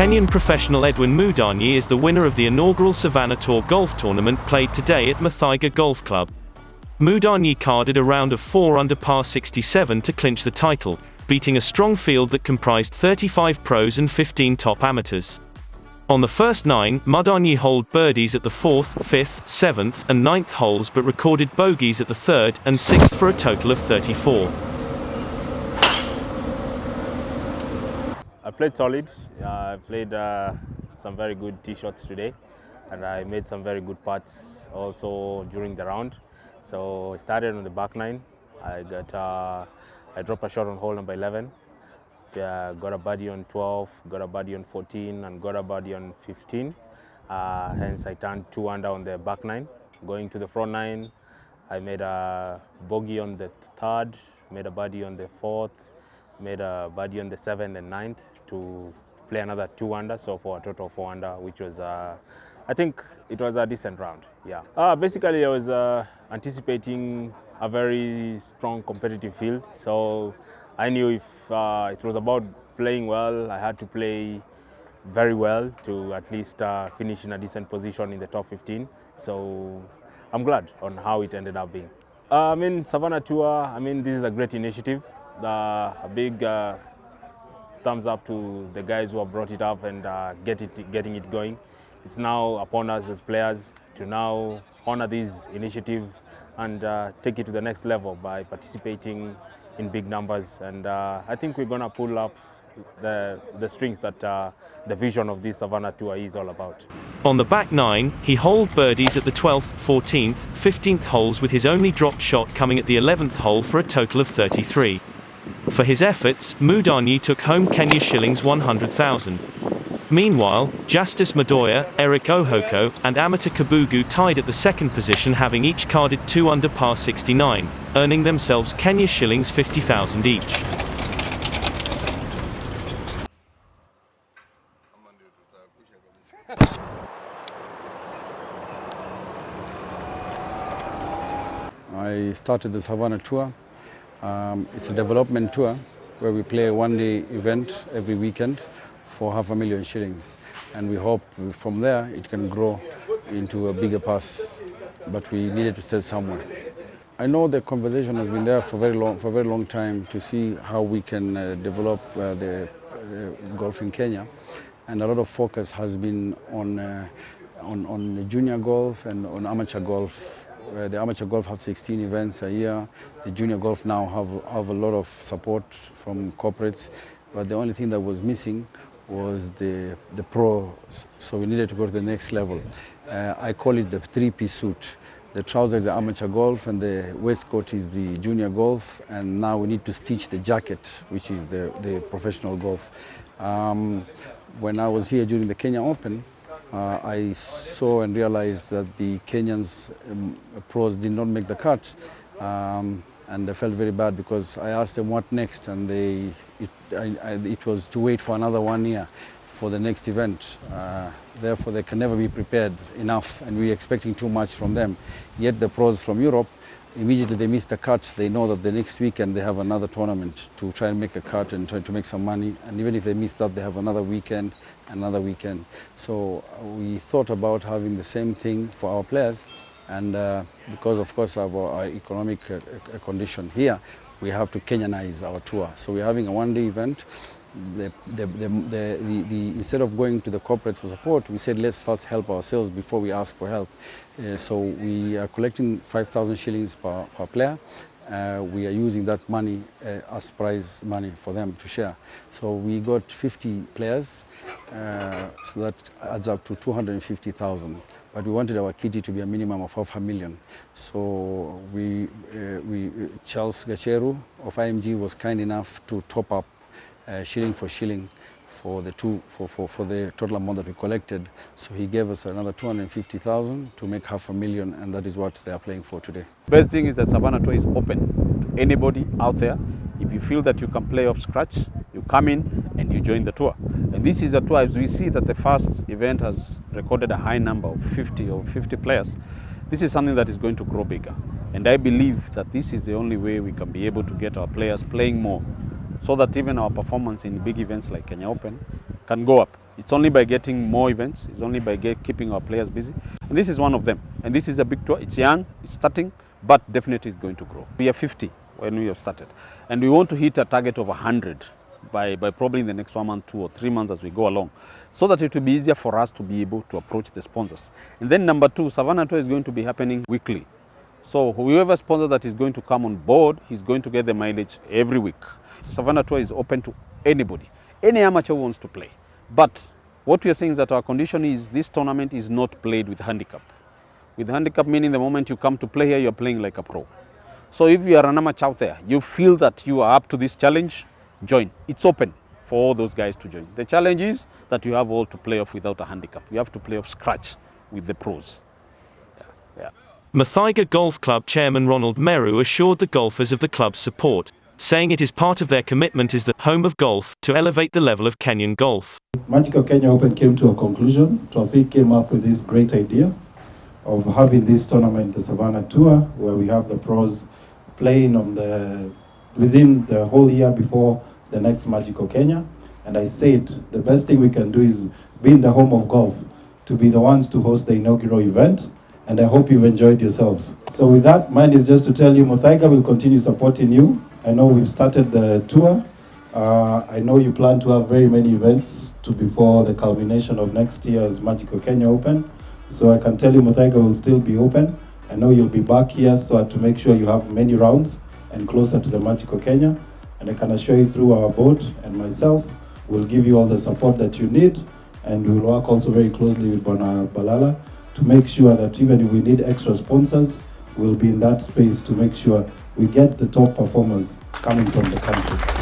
Kenyan professional Edwin Mudanyi is the winner of the inaugural Savanna Tour golf tournament played today at Muthaiga Golf Club. Mudanyi carded a round of 4 under par 67 to clinch the title, beating a strong field that comprised 35 pros and 15 top amateurs. On the first 9, Mudanyi holed birdies at the 4th, 5th, 7th, and 9th holes but recorded bogeys at the 3rd and 6th for a total of 34. I played solid. I played some very good tee shots today, and I made some very good putts also during the round. So I started on the back 9. I dropped a shot on hole number 11. Got a birdie on 12, got a birdie on 14, and got a birdie on 15. Hence, I turned 2 under on the back 9. Going to the front 9, I made a bogey on the 3rd, made a birdie on the 4th, made a birdie on the 7th and 9th to play another 2 under, so for a total of 4 under, which was, I think it was a decent round, yeah. Basically, I was anticipating a very strong competitive field, so I knew if it was about playing well, I had to play very well to at least finish in a decent position in the top 15. So I'm glad on how it ended up being. Savanna Tour, this is a great initiative. A big thumbs up to the guys who have brought it up and getting it going. It's now upon us as players to now honor this initiative and take it to the next level by participating in big numbers. And I think we're going to pull up the strings that the vision of this Savanna Tour is all about. On the back 9, he holed birdies at the 12th, 14th, 15th holes with his only dropped shot coming at the 11th hole for a total of 33. For his efforts, Mudanyi took home Kenya shillings 100,000. Meanwhile, Justice Madoya, Eric Ohoko, and amateur Kabugu tied at the second position, having each carded 2 under par 69, earning themselves Kenya shillings 50,000 each. I started the Savanna Tour. It's a development tour where we play a one-day event every weekend for 500,000 shillings, and we hope from there it can grow into a bigger pass, but we needed to start somewhere. I know the conversation has been there for a very long time to see how we can develop the golf in Kenya, and a lot of focus has been on the junior golf and on amateur golf. The amateur golf have 16 events a year. The junior golf now have a lot of support from corporates, but the only thing that was missing was the pros, so we needed to go to the next level. I call it the 3-piece suit. The trousers is the amateur golf, and the waistcoat is the junior golf, and now we need to stitch the jacket, which is the professional golf. When I was here during the Kenya Open, I saw and realized that the Kenyans pros did not make the cut, and I felt very bad because I asked them what next, and it was to wait for another 1 year for the next event. Therefore, they can never be prepared enough, and we're expecting too much from them. Yet the pros from Europe, immediately they miss the cut, they know that the next weekend they have another tournament to try and make a cut and try to make some money. And even if they miss that, they have another weekend, another weekend. So we thought about having the same thing for our players. And because, of course, of our economic condition here, we have to Kenyanize our tour. So we're having a one-day event. Instead of going to the corporates for support, we said let's first help ourselves before we ask for help. So we are collecting 5,000 shillings per player. We are using that money as prize money for them to share. So we got 50 players, so that adds up to 250,000. But we wanted our kitty to be a minimum of 500,000. So Charles Gacheru of IMG was kind enough to top up shilling for shilling for the total amount that we collected. So he gave us another 250,000 to make 500,000, and that is what they are playing for today. Best thing is that Savanna Tour is open to anybody out there. If you feel that you can play off scratch, you come in and you join the tour. And this is a tour, as we see that the first event has recorded a high number of 50 players. This is something that is going to grow bigger. And I believe that this is the only way we can be able to get our players playing more, so that even our performance in big events like Kenya Open can go up It's only by getting more events, it's only by keeping our players busy. And this is one of them. And this is a big tour. It's young, it's starting, but definitely it's going to grow. We are 50 when we have started. And we want to hit a target of 100 by probably in the next 1 month, 2 or 3 months as we go along, so that it will be easier for us to be able to approach the sponsors. And then number 2, Savanna Tour is going to be happening weekly. So whoever sponsor that is going to come on board, he's going to get the mileage every week. Savanna Tour is open to anybody, any amateur who wants to play. But what we are saying is that our condition is this tournament is not played with handicap. With handicap meaning the moment you come to play here, you're playing like a pro. So if you are an amateur out there, you feel that you are up to this challenge, join. It's open for all those guys to join. The challenge is that you have all to play off without a handicap. You have to play off scratch with the pros. Yeah. Muthaiga Golf Club chairman Ronald Meru assured the golfers of the club's support, saying it is part of their commitment as the home of golf to elevate the level of Kenyan golf. Magical Kenya Open came to a conclusion. Tawfiq came up with this great idea of having this tournament, the Savanna Tour, where we have the pros playing within the whole year before the next Magical Kenya. And I said the best thing we can do is be in the home of golf, to be the ones to host the inaugural event. And I hope you've enjoyed yourselves. So with that, mine is just to tell you, Muthaiga will continue supporting you. I know we've started the tour. I know you plan to have very many events before the culmination of next year's Magical Kenya Open. So I can tell you Muthaiga will still be open. I know you'll be back here so to make sure you have many rounds and closer to the Magical Kenya. And I can assure you through our board and myself, we'll give you all the support that you need. And we'll work also very closely with Bwana Balala to make sure that even if we need extra sponsors, we'll be in that space to make sure we get the top performers coming from the country.